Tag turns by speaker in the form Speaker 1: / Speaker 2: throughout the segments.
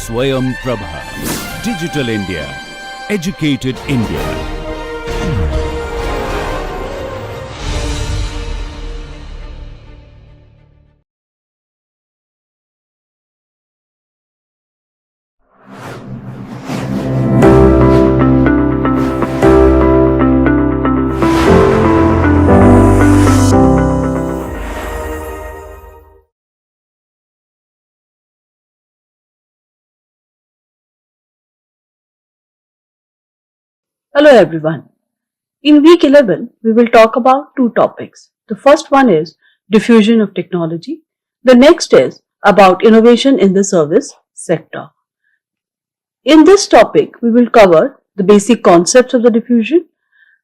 Speaker 1: Swayam Prabha. Digital India. Educated India.
Speaker 2: Hello everyone. In week 11, we will talk about two topics. The first one is diffusion of technology. The next is about innovation in the service sector. In this topic, we will cover the basic concepts of the diffusion.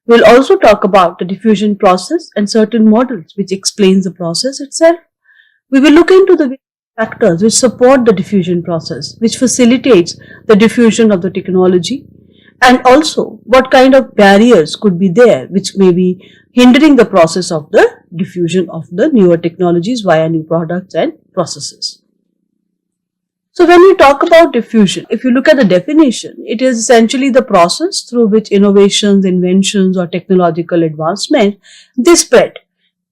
Speaker 2: We'll also talk about the diffusion process and certain models which explains the process itself. We will look into the factors which support the diffusion process, which facilitates the diffusion of the technology, and also what kind of barriers could be there which may be hindering the process of the diffusion of the newer technologies via new products and processes. So when we talk about diffusion, if you look at the definition, it is essentially the process through which innovations, inventions or technological advancement, they spread.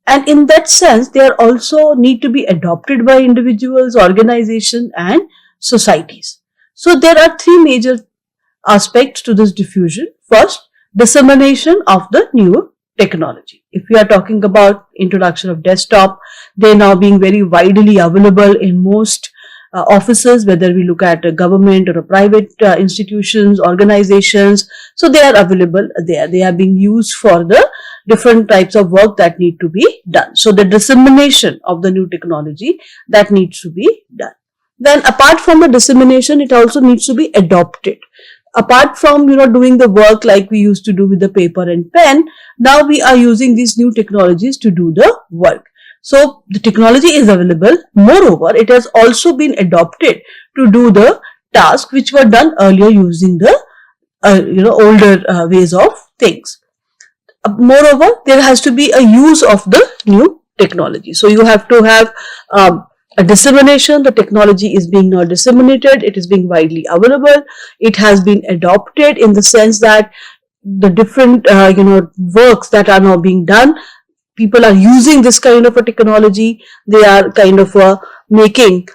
Speaker 2: And in that sense, they are also need to be adopted by individuals, organizations and societies. So there are three major aspects to this diffusion. First, dissemination of the new technology. If we are talking about introduction of desktop, they are now being very widely available in most offices, whether we look at a government or a private institutions, organizations. So they are available there. They are being used for the different types of work that need to be done. So the dissemination of the new technology that needs to be done. Then apart from the dissemination, it also needs to be adopted. Apart from doing the work like we used to do with the paper and pen, now we are using these new technologies to do the work. So the technology is available. Moreover, it has also been adopted to do the tasks which were done earlier using the older ways of things. Moreover, there has to be a use of the new technology. So you have to have a dissemination. The technology is being now disseminated. It is being widely available. It has been adopted in the sense that the different works that are now being done, people are using this kind of a technology. They are kind of making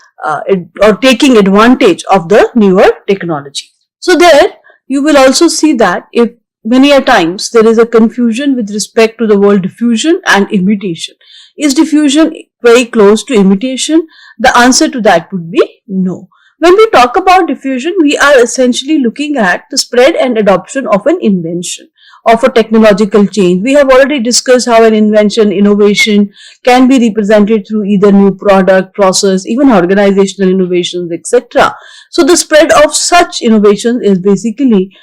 Speaker 2: or taking advantage of the newer technology. So there you will also see that if many a times there is a confusion with respect to the word diffusion and imitation. Is diffusion very close to imitation? The answer to that would be no. When we talk about diffusion, we are essentially looking at the spread and adoption of an invention, of a technological change. We have already discussed how an invention, innovation can be represented through either new product, process, even organizational innovations, etc. So the spread of such innovations is basically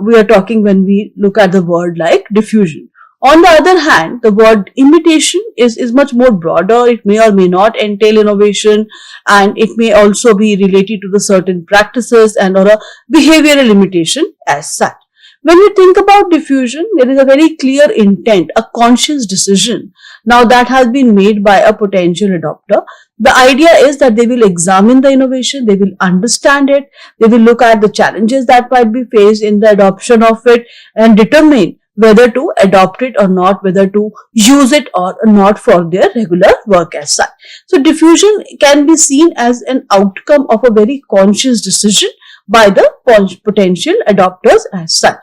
Speaker 2: we are talking when we look at the word like diffusion. On the other hand, the word imitation is much more broader. It may or may not entail innovation, and it may also be related to the certain practices and or a behavioral imitation as such. When we think about diffusion, there is a very clear intent, a conscious decision now that has been made by a potential adopter. The idea is that they will examine the innovation, they will understand it, they will look at the challenges that might be faced in the adoption of it and determine whether to adopt it or not, whether to use it or not for their regular work as such. So diffusion can be seen as an outcome of a very conscious decision by the potential adopters as such.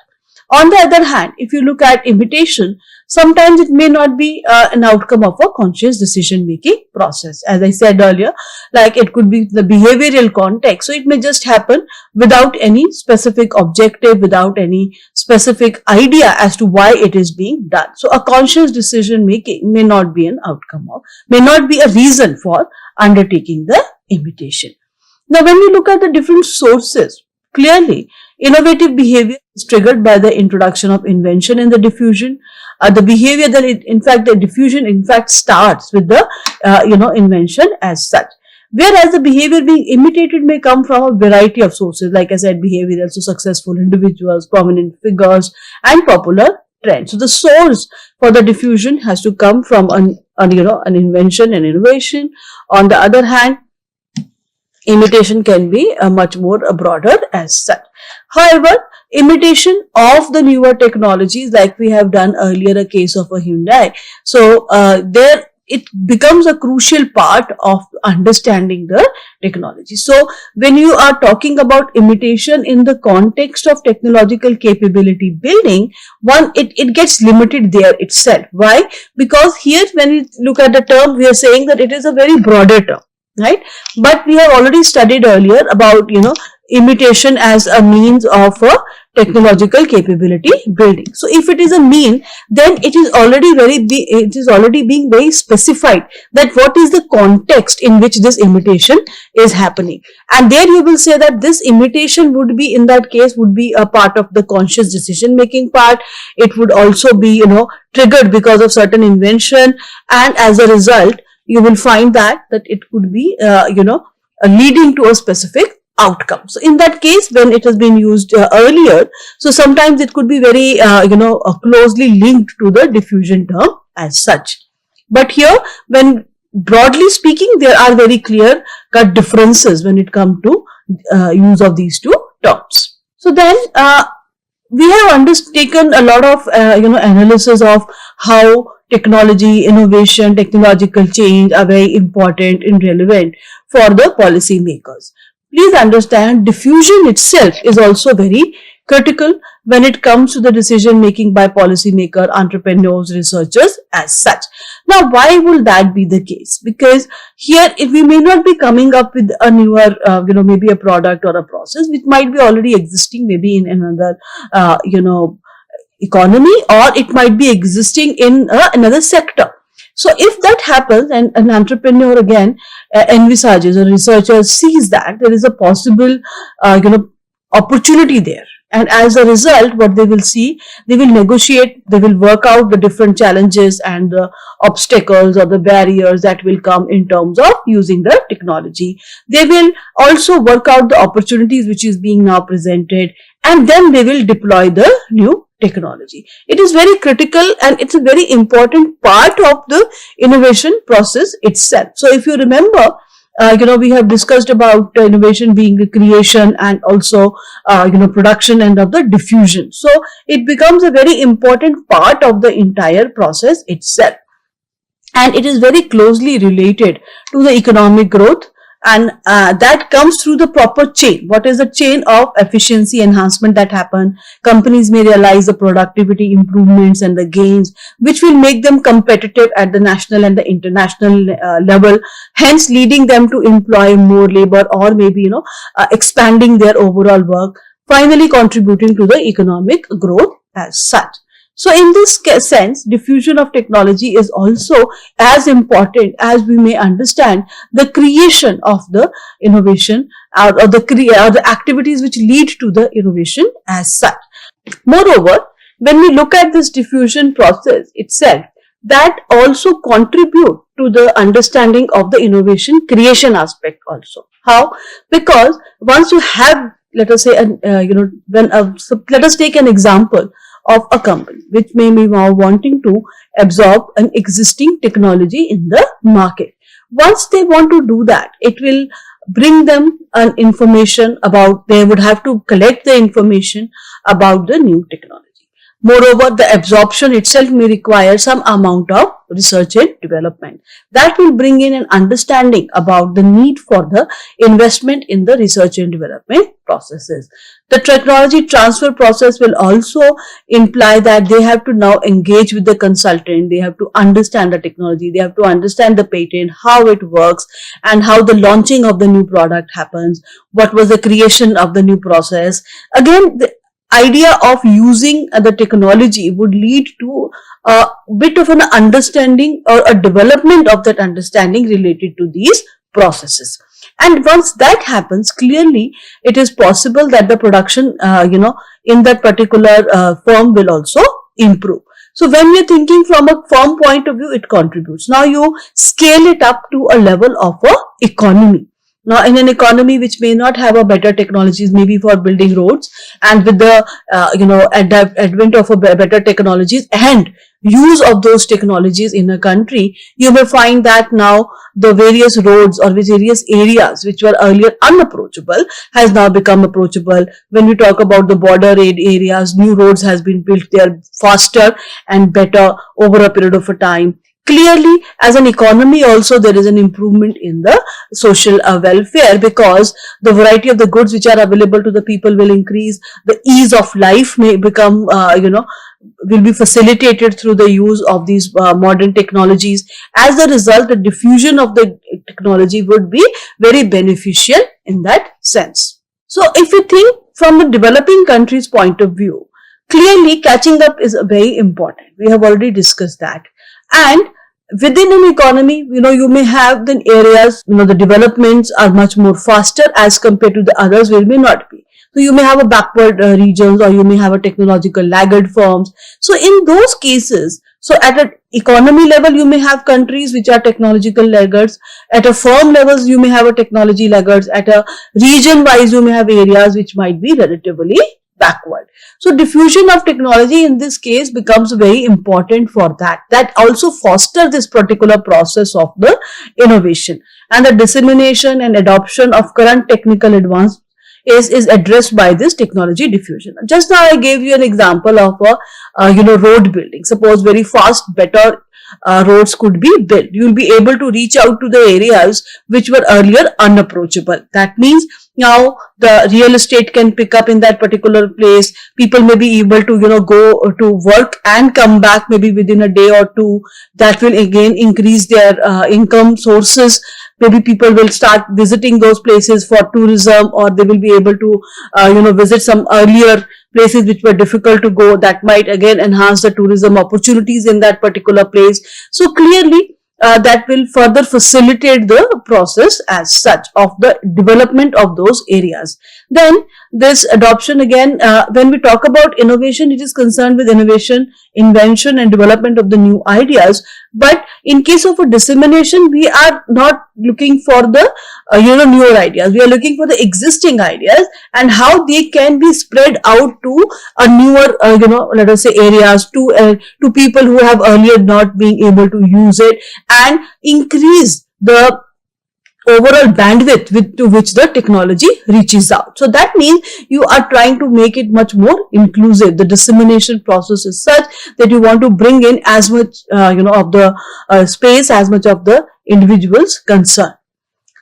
Speaker 2: On the other hand, if you look at imitation, sometimes it may not be an outcome of a conscious decision making process. As I said earlier, like it could be the behavioral context. So it may just happen without any specific objective, without any specific idea as to why it is being done. So a conscious decision making may not be an outcome of, may not be a reason for undertaking the imitation. Now when we look at the different sources, clearly innovative behavior is triggered by the introduction of invention in the diffusion. The behavior that the diffusion in fact starts with the invention as such. Whereas the behavior being imitated may come from a variety of sources, like I said, behavioral, so successful individuals, prominent figures, and popular trends. So the source for the diffusion has to come from an invention and innovation. On the other hand, Imitation can be much more broader as such. However, imitation of the newer technologies, like we have done earlier a case of a Hyundai, so there it becomes a crucial part of understanding the technology. So when you are talking about imitation in the context of technological capability building, one, it gets limited there itself. Why? Because here when we look at the term, we are saying that it is a very broader term, right? But we have already studied earlier about, imitation as a means of a technological capability building. So if it is a mean, then it is already being very specified that what is the context in which this imitation is happening. And there you will say that this imitation would be, in that case, would be a part of the conscious decision making part. It would also be, triggered because of certain invention, and as a result you will find that it could be, leading to a specific outcome. So in that case, when it has been used earlier, so sometimes it could be very, closely linked to the diffusion term as such. But here, when broadly speaking, there are very clear cut differences when it comes to use of these two terms. So then, we have undertaken a lot of, analysis of how technology, innovation, technological change are very important and relevant for the policy makers. Please understand, diffusion itself is also very critical when it comes to the decision making by policymaker, entrepreneurs, researchers as such. Now, why will that be the case? Because here, if we may not be coming up with a newer, maybe a product or a process which might be already existing, maybe in another, economy, or it might be existing in another sector. So if that happens, and an entrepreneur again envisages, a researcher sees that there is a possible, opportunity there, and as a result, what they will see, they will negotiate, they will work out the different challenges and the obstacles or the barriers that will come in terms of using the technology. They will also work out the opportunities which is being now presented, and then they will deploy the new technology. It is very critical, and it's a very important part of the innovation process itself. So if you remember, we have discussed about innovation being the creation and also, production and of the diffusion. So it becomes a very important part of the entire process itself. And it is very closely related to the economic growth, and that comes through the proper chain. What is the chain of efficiency enhancement that happen? Companies may realize the productivity improvements and the gains which will make them competitive at the national and the international level, hence leading them to employ more labor, or maybe, expanding their overall work, finally contributing to the economic growth as such. So in this sense, diffusion of technology is also as important as we may understand the creation of the innovation, or the activities which lead to the innovation as such. Moreover, when we look at this diffusion process itself, that also contribute to the understanding of the innovation creation aspect also. How? Because once you have, let us say, let us take an example of a company which may be now wanting to absorb an existing technology in the market. Once they want to do that, it will bring them an information about, they would have to collect the information about the new technology. Moreover, the absorption itself may require some amount of research and development. That will bring in an understanding about the need for the investment in the research and development processes. The technology transfer process will also imply that they have to now engage with the consultant, they have to understand the technology, they have to understand the patent, how it works, and how the launching of the new product happens, what was the creation of the new process. Again, the idea of using the technology would lead to a bit of an understanding or a development of that understanding related to these processes. And once that happens, clearly it is possible that the production, in that particular firm will also improve. So when we are thinking from a firm point of view, it contributes. Now you scale it up to a level of a economy. Now, in an economy which may not have a better technologies, maybe for building roads, and with the advent of a better technologies and use of those technologies in a country, you may find that now the various roads or various areas which were earlier unapproachable has now become approachable. When we talk about the border areas, new roads has been built there faster and better over a period of a time. Clearly, as an economy also, there is an improvement in the social welfare, because the variety of the goods which are available to the people will increase. The ease of life may become, will be facilitated through the use of these modern technologies. As a result, the diffusion of the technology would be very beneficial in that sense. So, if you think from the developing countries' point of view, clearly catching up is very important. We have already discussed that. And within an economy, you may have the areas, the developments are much more faster as compared to the others where may not be. So you may have a backward regions, or you may have a technological laggard firms. So in those cases, so at an economy level, you may have countries which are technological laggards. At a firm levels, you may have a technology laggards. At a region wise, you may have areas which might be relatively backward. So diffusion of technology in this case becomes very important for that. That also foster this particular process of the innovation, and the dissemination and adoption of current technical advance is addressed by this technology diffusion. Just now I gave you an example of a road building. Suppose very fast, better roads could be built. You will be able to reach out to the areas which were earlier unapproachable. That means now the real estate can pick up in that particular place. People may be able to go to work and come back maybe within a day or two. That will again increase their income sources. Maybe people will start visiting those places for tourism, or they will be able to visit some earlier places which were difficult to go. That might again enhance the tourism opportunities in that particular place. So clearly that will further facilitate the process as such of the development of those areas. Then this adoption again, when we talk about innovation, it is concerned with innovation, invention and development of the new ideas. But in case of a dissemination, we are not looking for the newer ideas. We are looking for the existing ideas and how they can be spread out to a newer let us say areas, to people who have earlier not been able to use it, and increase the overall bandwidth to which the technology reaches out. So that means you are trying to make it much more inclusive. The dissemination process is such that you want to bring in as much of the space, as much of the individuals concerned.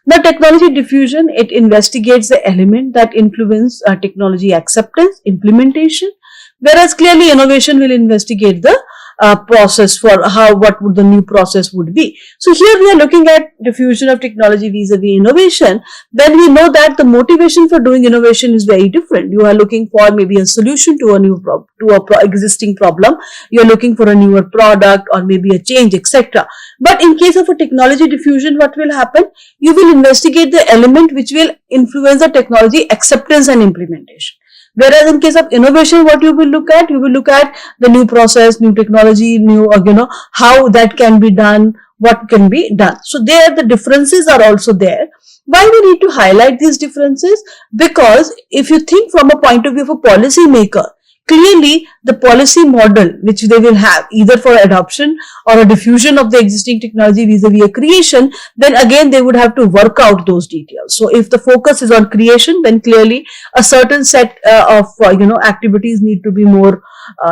Speaker 2: The technology diffusion, it investigates the element that influence technology acceptance, implementation, whereas clearly innovation will investigate the process for what would the new process would be. So here we are looking at diffusion of technology vis-a-vis innovation. Then we know that the motivation for doing innovation is very different. You are looking for maybe a solution to a new existing problem. You are looking for a newer product or maybe a change, etc. But in case of a technology diffusion, what will happen? You will investigate the element which will influence the technology acceptance and implementation. Whereas in case of innovation, what you will look at? You will look at the new process, new technology, new, how that can be done, what can be done. So there the differences are also there. Why we need to highlight these differences? Because if you think from a point of view of a policy maker, clearly the policy model which they will have either for adoption or a diffusion of the existing technology vis-a-vis a creation, then again they would have to work out those details. So if the focus is on creation, then clearly a certain set of activities need to be more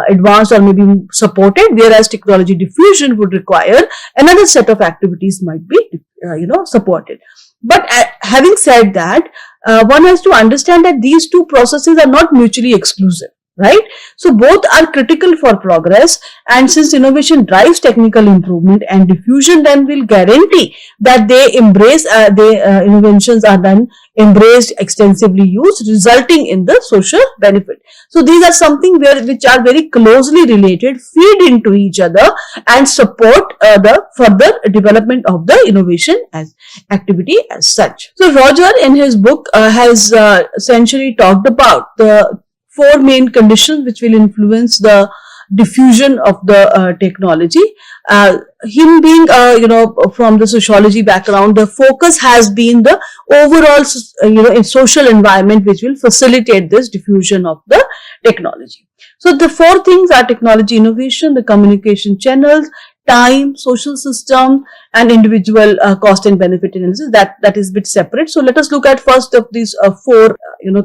Speaker 2: advanced or maybe supported, whereas technology diffusion would require another set of activities might be supported. But having said that, one has to understand that these two processes are not mutually exclusive. Right? So both are critical for progress, and since innovation drives technical improvement, and diffusion then will guarantee that they embrace inventions are then embraced, extensively used, resulting in the social benefit. So these are something which are very closely related, feed into each other and support the further development of the innovation as activity as such. So Roger in his book has essentially talked about the four main conditions which will influence the diffusion of the technology. Him being, from the sociology background, the focus has been the overall, in social environment which will facilitate this diffusion of the technology. So the four things are technology innovation, the communication channels, time, social system, and individual cost and benefit analysis. That is a bit separate. So let us look at first of these four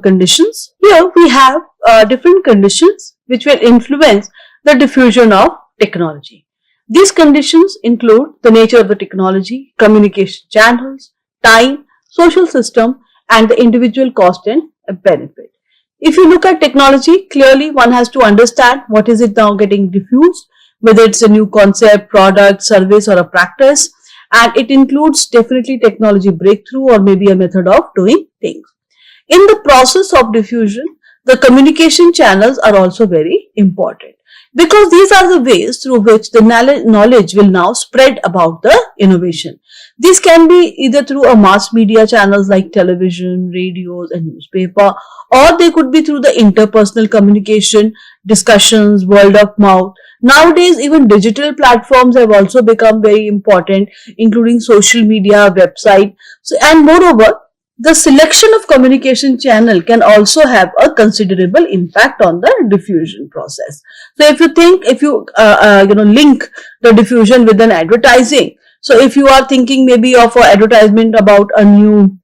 Speaker 2: conditions. Here we have different conditions which will influence the diffusion of technology. These conditions include the nature of the technology, communication channels, time, social system, and the individual cost and benefit. If you look at technology, clearly one has to understand what is it now getting diffused, whether it's a new concept, product, service, or a practice, and it includes definitely technology breakthrough or maybe a method of doing things. In the process of diffusion, the communication channels are also very important, because these are the ways through which the knowledge will now spread about the innovation. This can be either through a mass media channels like television, radios, and newspaper, or they could be through the interpersonal communication, discussions, word of mouth. Nowadays, even digital platforms have also become very important, including social media, website. So, and moreover, the selection of communication channel can also have a considerable impact on the diffusion process. So if you link the diffusion with an advertising, so if you are thinking maybe of an advertisement about a new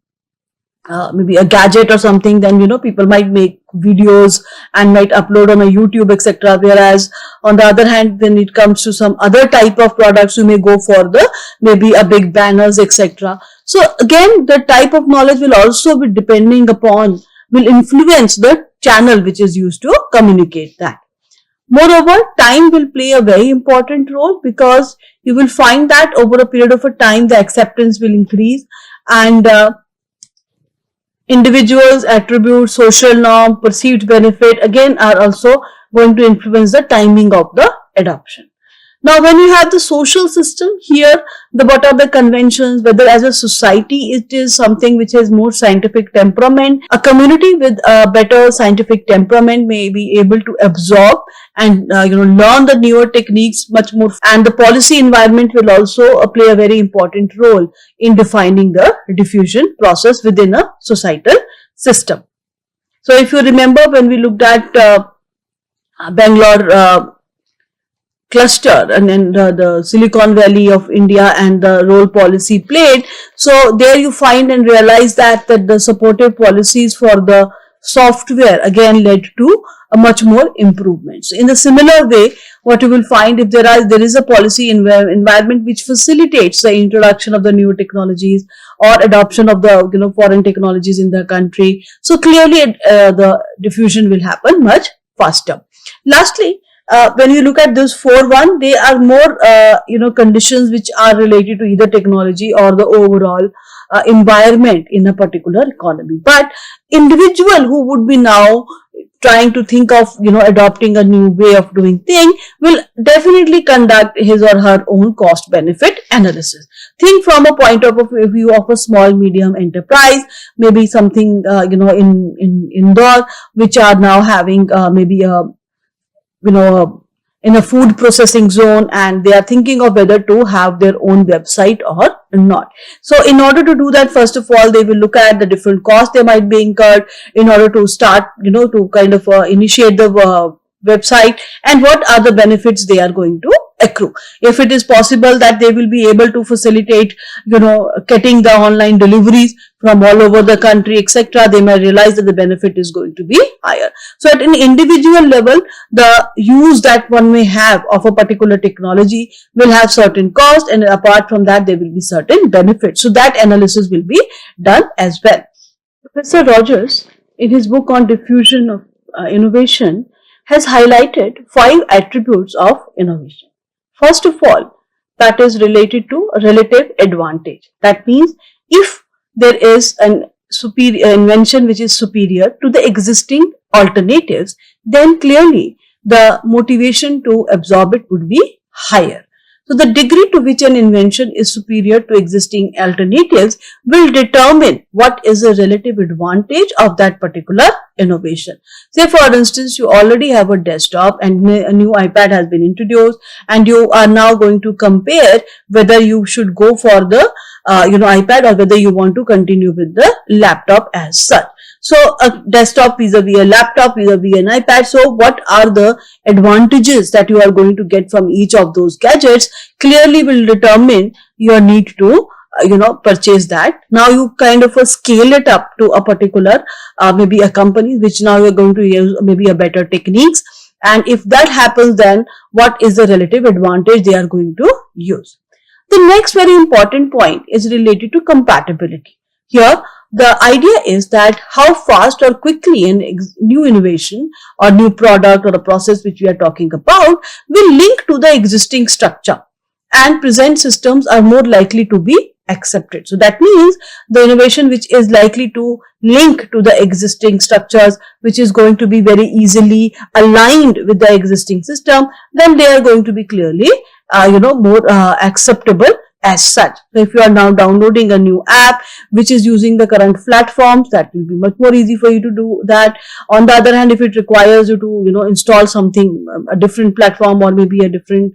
Speaker 2: maybe a gadget or something, then people might make videos and might upload on a YouTube, etc. Whereas on the other hand, when it comes to some other type of products, you may go for the maybe a big banners, etc. So again, the type of knowledge will also be depending upon, will influence the channel which is used to communicate that. Moreover, time will play a very important role, because you will find that over a period of a time the acceptance will increase, and individuals, attributes, social norm, perceived benefit again are also going to influence the timing of the adoption. Now, when you have the social system, here what are the conventions, whether as a society it is something which has more scientific temperament. A community with a better scientific temperament may be able to absorb and learn the newer techniques much more, and the policy environment will also play a very important role in defining the diffusion process within a societal system. So if you remember, when we looked at Bangalore cluster and then the Silicon Valley of India and the role policy played, so there you find and realize that the supportive policies for the software again led to a much more improvement. So in the similar way, what you will find, if there is a policy environment which facilitates the introduction of the new technologies or adoption of the foreign technologies in the country, so clearly the diffusion will happen much faster. Lastly, when you look at those 4.1, they are more conditions which are related to either technology or the overall environment in a particular economy. But individual who would be now trying to think of adopting a new way of doing thing will definitely conduct his or her own cost benefit analysis. Think from a point of view of a small medium enterprise, maybe something in Indore, which are now having maybe a in a food processing zone, and they are thinking of whether to have their own website or not. So in order to do that, first of all, they will look at the different costs they might be incurred in order to start, to kind of initiate the website, and what are the benefits they are going to accrue. If it is possible that they will be able to facilitate, getting the online deliveries from all over the country, etc., they may realize that the benefit is going to be higher. So at an individual level, the use that one may have of a particular technology will have certain cost, and apart from that, there will be certain benefits. So that analysis will be done as well. Professor Rogers, in his book on diffusion of innovation, has highlighted 5 attributes of innovation. First of all, that is related to relative advantage. That means if there is an superior invention which is superior to the existing alternatives, then clearly the motivation to absorb it would be higher. So the degree to which an invention is superior to existing alternatives will determine what is the relative advantage of that particular innovation. Say for instance, you already have a desktop and a new iPad has been introduced, and you are now going to compare whether you should go for the iPad or whether you want to continue with the laptop as such. So a desktop vis-a-vis a laptop vis-a-vis an iPad. So what are the advantages that you are going to get from each of those gadgets clearly will determine your need to purchase that. Now you kind of scale it up to a particular maybe a company which now you're going to use maybe a better techniques, and if that happens, then what is the relative advantage they are going to use. The next very important point is related to compatibility. Here the idea is that how fast or quickly a new innovation or new product or a process which we are talking about will link to the existing structure, and present systems are more likely to be accepted. So that means the innovation which is likely to link to the existing structures, which is going to be very easily aligned with the existing system, then they are going to be clearly more acceptable as such. So if you are now downloading a new app which is using the current platforms, that will be much more easy for you to do that. On the other hand, if it requires you to install something, a different platform or maybe a different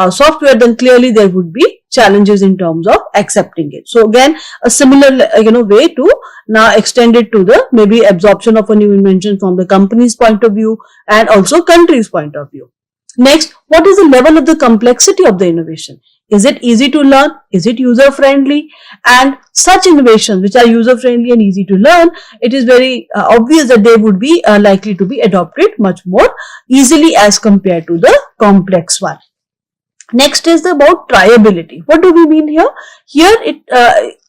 Speaker 2: software, then clearly there would be challenges in terms of accepting it. So again, a similar way to now extend it to the maybe absorption of a new invention from the company's point of view and also country's point of view. Next, what is the level of the complexity of the innovation? Is it easy to learn? Is it user friendly? And such innovations which are user friendly and easy to learn, it is very obvious that they would be likely to be adopted much more easily as compared to the complex one. Next is about triability. What do we mean here? Here it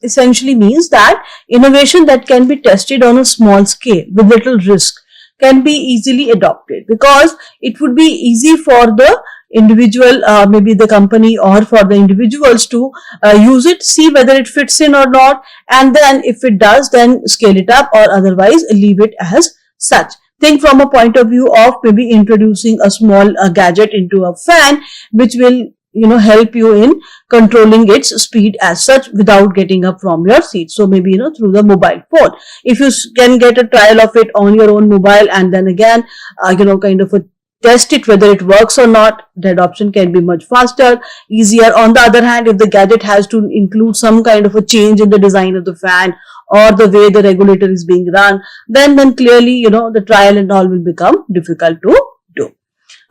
Speaker 2: essentially means that innovation that can be tested on a small scale with little risk can be easily adopted, because it would be easy for the individual, maybe the company or for the individuals to use it, see whether it fits in or not, and then if it does, then scale it up or otherwise leave it as such. Think from a point of view of maybe introducing a small gadget into a fan, which will help you in controlling its speed as such without getting up from your seat. So maybe through the mobile phone, if you can get a trial of it on your own mobile and then again kind of test it whether it works or not, the adoption can be much faster, easier. On the other hand, if the gadget has to include some kind of a change in the design of the fan or the way the regulator is being run, then clearly the trial and all will become difficult to do.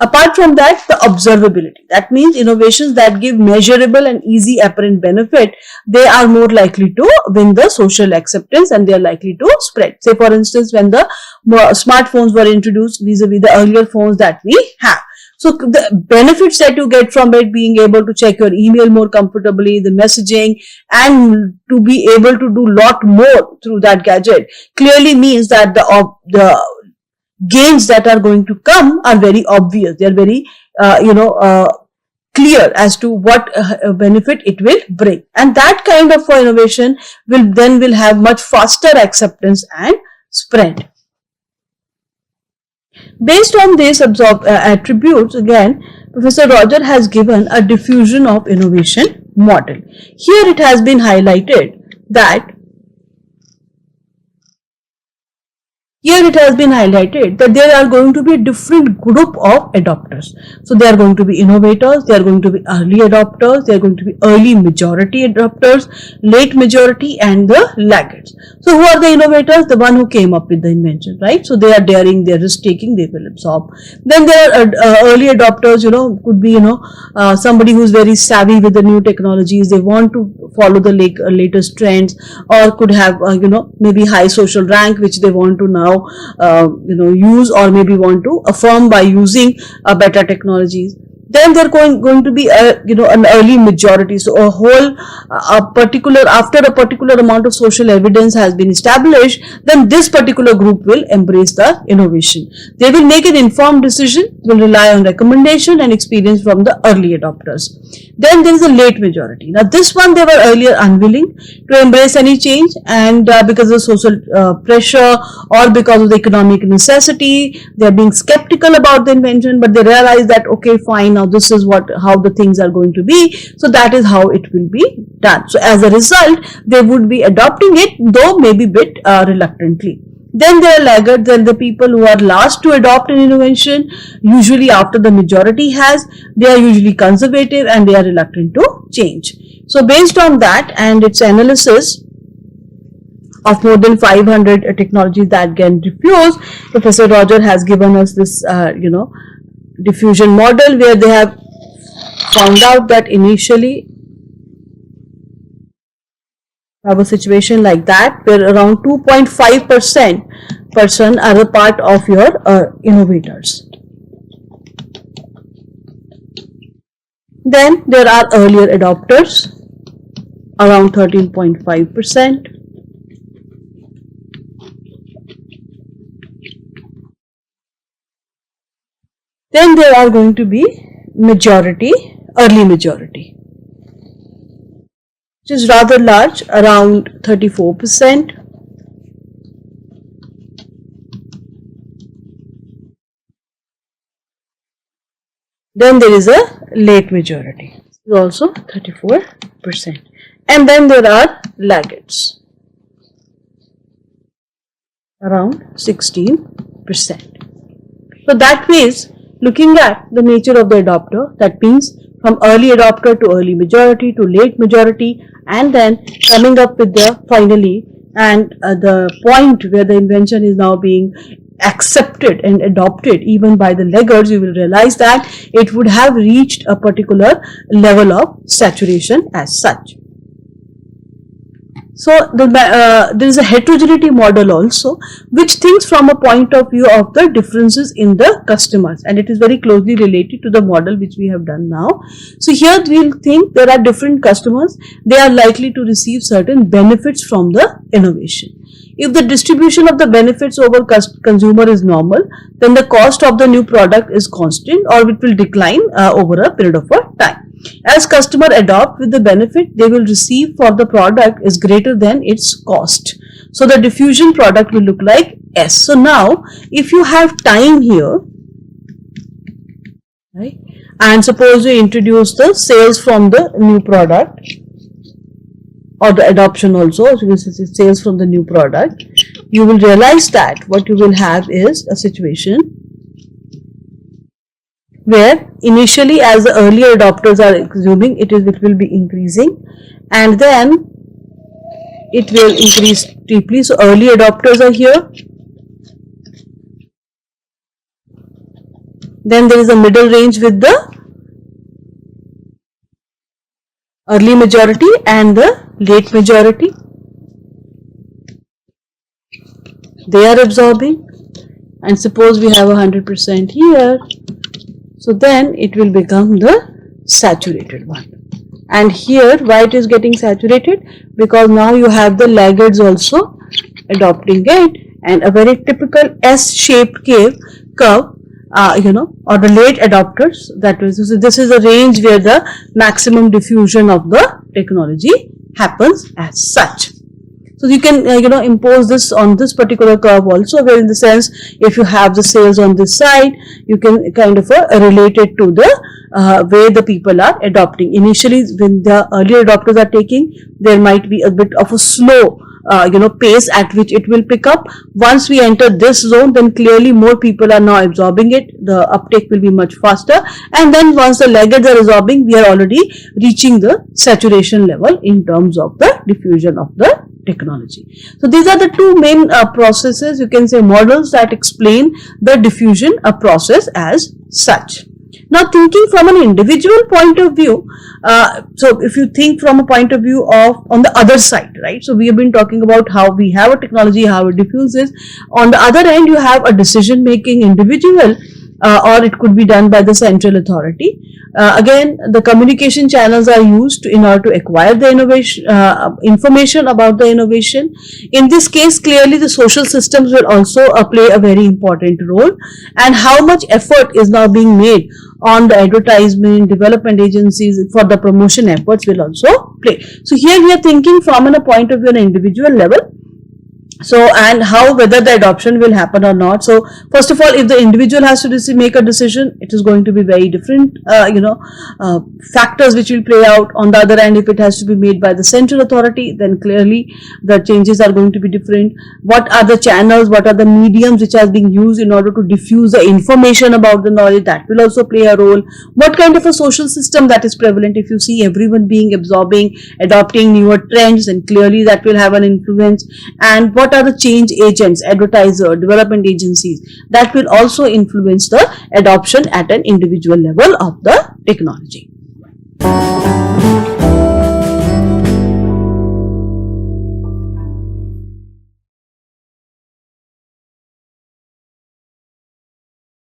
Speaker 2: Apart from that, the observability. That means innovations that give measurable and easy apparent benefit, they are more likely to win the social acceptance and they are likely to spread. Say for instance, when the smartphones were introduced vis-a-vis the earlier phones that we have. So the benefits that you get from it, being able to check your email more comfortably, the messaging, and to be able to do lot more through that gadget, clearly means that the gains that are going to come are very obvious. They are very, clear as to what benefit it will bring. And that kind of innovation will have much faster acceptance and spread. Based on these attributes, again, Professor Roger has given a diffusion of innovation model. Here it has been highlighted that there are going to be a different group of adopters. So there are going to be innovators, there are going to be early adopters, there are going to be early majority adopters, late majority, and the laggards. So who are the innovators? The one who came up with the invention, right? So they are daring, they are risk taking, they will absorb. Then there are early adopters, could be, somebody who is very savvy with the new technologies. They want to follow the latest trends, or could have, maybe high social rank, which they want to now use, or maybe want to affirm by using better technologies. Then they're going to be an early majority. So after a particular amount of social evidence has been established, then this particular group will embrace the innovation. They will make an informed decision, will rely on recommendation and experience from the early adopters. Then there is a late majority. Now this one, they were earlier unwilling to embrace any change, and because of social pressure or because of the economic necessity, they are being skeptical about the invention, but they realize that okay, fine, now this is how the things are going to be. So that is how it will be done. So as a result, they would be adopting it, though maybe bit reluctantly. Then there are laggards, then the people who are last to adopt an innovation, usually after the majority has. They are usually conservative and they are reluctant to change. So based on that and its analysis of more than 500 technologies that get diffused, Professor Roger has given us this, diffusion model, where they have found out that initially have a situation like that, where around 2.5% person are a part of your innovators. Then there are earlier adopters, around 13.5%. Then there are going to be majority, early majority, which is rather large, around 34%. Then there is a late majority, also 34%. And then there are laggards, around 16%. So that means, looking at the nature of the adopter, that means from early adopter to early majority to late majority, and then coming up with the finally and the point where the invention is now being accepted and adopted even by the laggards, you will realize that it would have reached a particular level of saturation as such. So there is a heterogeneity model also, which thinks from a point of view of the differences in the customers, and it is very closely related to the model which we have done now. So here we will think there are different customers, they are likely to receive certain benefits from the innovation. If the distribution of the benefits over consumer is normal, then the cost of the new product is constant, or it will decline over a period of time. As customer adopt with the benefit they will receive for the product is greater than its cost. So the diffusion product will look like S. So now if you have time here, right, and suppose you introduce the sales from the new product, or the adoption also, so this is sales from the new product, you will realize that what you will have is a situation where initially as the earlier adopters are consuming, it will be increasing, and then it will increase steeply. So early adopters are here, then there is a middle range with the early majority and the late majority. They are absorbing, and suppose we have 100% here, so then it will become the saturated one. And here why it is getting saturated? Because now you have the laggards also adopting it, and a very typical S-shaped curve, or the late adopters, that is, this is a range where the maximum diffusion of the technology happens as such. So you can impose this on this particular curve also, where in the sense if you have the sales on this side, you can kind of relate it to the way the people are adopting. Initially when the early adopters are taking, there might be a bit of a slow pace at which it will pick up. Once we enter this zone, then clearly more people are now absorbing it, the uptake will be much faster, and then once the laggards are absorbing, we are already reaching the saturation level in terms of the diffusion of the technology. So these are the two main processes, you can say models, that explain the diffusion process as such. Now thinking from an individual point of view, so if you think from a point of view of on the other side, right, so we have been talking about how we have a technology, how it diffuses. On the other end you have a decision making individual, or it could be done by the central authority. Again, the communication channels are used in order to acquire the information about the innovation. In this case, clearly the social systems will also play a very important role, and how much effort is now being made on the advertisement, development agencies for the promotion efforts will also play. So here we are thinking from a point of view on an individual level. So, and how, whether the adoption will happen or not. So first of all, if the individual has to make a decision, it is going to be very different factors which will play out. On the other hand, if it has to be made by the central authority, then clearly the changes are going to be different. What are the channels, what are the mediums which are being used in order to diffuse the information about the knowledge, that will also play a role. What kind of a social system that is prevalent, if you see everyone being absorbing, adopting newer trends, then clearly that will have an influence. And what are the change agents, advertiser, development agencies, that will also influence the adoption at an individual level of the technology.